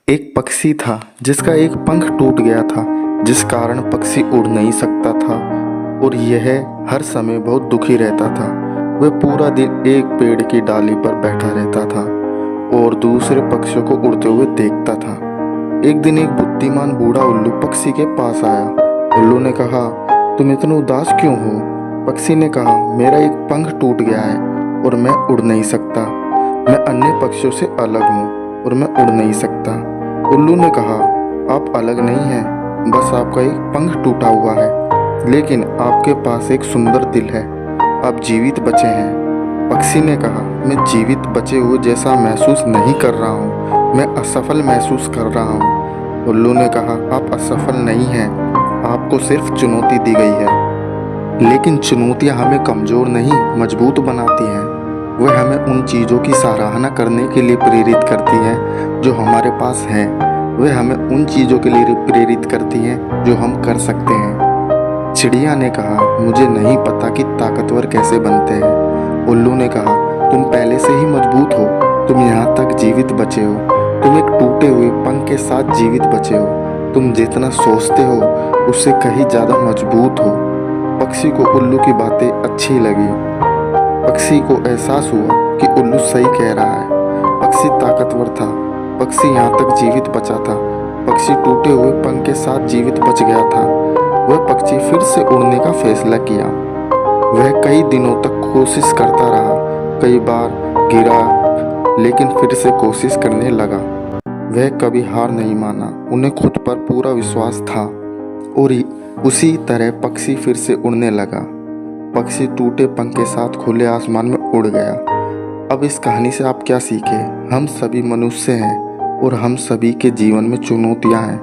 एक पक्षी था जिसका एक पंख टूट गया था, जिस कारण पक्षी उड़ नहीं सकता था और यह हर समय बहुत दुखी रहता था। वह पूरा दिन एक पेड़ की डाली पर बैठा रहता था और दूसरे पक्षियों को उड़ते हुए देखता था। एक दिन एक बुद्धिमान बूढ़ा उल्लू पक्षी के पास आया। उल्लू ने कहा, तुम इतना उदास क्यों हो? पक्षी ने कहा, मेरा एक पंख टूट गया है और मैं उड़ नहीं सकता। मैं अन्य पक्षियों से अलग हूँ और मैं उड़ नहीं सकता। उल्लू ने कहा, आप अलग नहीं हैं, बस आपका एक पंख टूटा हुआ है, लेकिन आपके पास एक सुंदर दिल है, आप जीवित बचे हैं। पक्षी ने कहा, मैं जीवित बचे हुए जैसा महसूस नहीं कर रहा हूँ, मैं असफल महसूस कर रहा हूँ। उल्लू ने कहा, आप असफल नहीं हैं, आपको सिर्फ चुनौती दी गई है, लेकिन चुनौतियाँ हमें कमज़ोर नहीं मजबूत बनाती हैं। वह हमें उन चीज़ों की सराहना करने के लिए प्रेरित करती हैं जो हमारे पास हैं। वह हमें उन चीज़ों के लिए प्रेरित करती हैं जो हम कर सकते हैं। चिड़िया ने कहा, मुझे नहीं पता कि ताकतवर कैसे बनते हैं। उल्लू ने कहा, तुम पहले से ही मजबूत हो, तुम यहाँ तक जीवित बचे हो, तुम एक टूटे हुए पंख के साथ जीवित बचे हो, तुम जितना सोचते हो उससे कहीं ज़्यादा मजबूत हो। पक्षी को उल्लू की बातें अच्छी लगी। पक्षी को एहसास हुआ कि उल्लू सही कह रहा है। पक्षी ताकतवर था, पक्षी यहाँ तक जीवित बचा था, पक्षी टूटे हुए पंख के साथ जीवित बच गया था। वह पक्षी फिर से उड़ने का फैसला किया। वह कई दिनों तक कोशिश करता रहा, कई बार गिरा, लेकिन फिर से कोशिश करने लगा। वह कभी हार नहीं माना, उन्हें खुद पर पूरा विश्वास था और उसी तरह पक्षी फिर से उड़ने लगा। पक्षी टूटे पंख के साथ खुले आसमान में उड़ गया। अब इस कहानी से आप क्या सीखे? हम सभी मनुष्य हैं और हम सभी के जीवन में चुनौतियां हैं,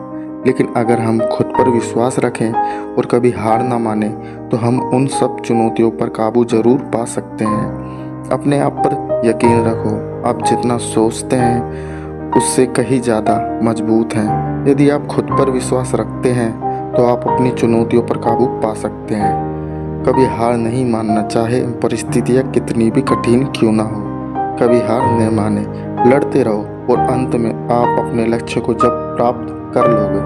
लेकिन अगर हम खुद पर विश्वास रखें और कभी हार ना माने तो हम उन सब चुनौतियों पर काबू जरूर पा सकते हैं। अपने आप पर यकीन रखो, आप जितना सोचते हैं उससे कहीं ज़्यादा मजबूत हैं। यदि आप खुद पर विश्वास रखते हैं तो आप अपनी चुनौतियों पर काबू पा सकते हैं। कभी हार नहीं मानना, चाहे परिस्थितियाँ कितनी भी कठिन क्यों ना हो। कभी हार न माने, लड़ते रहो और अंत में आप अपने लक्ष्य को जब प्राप्त कर लोगे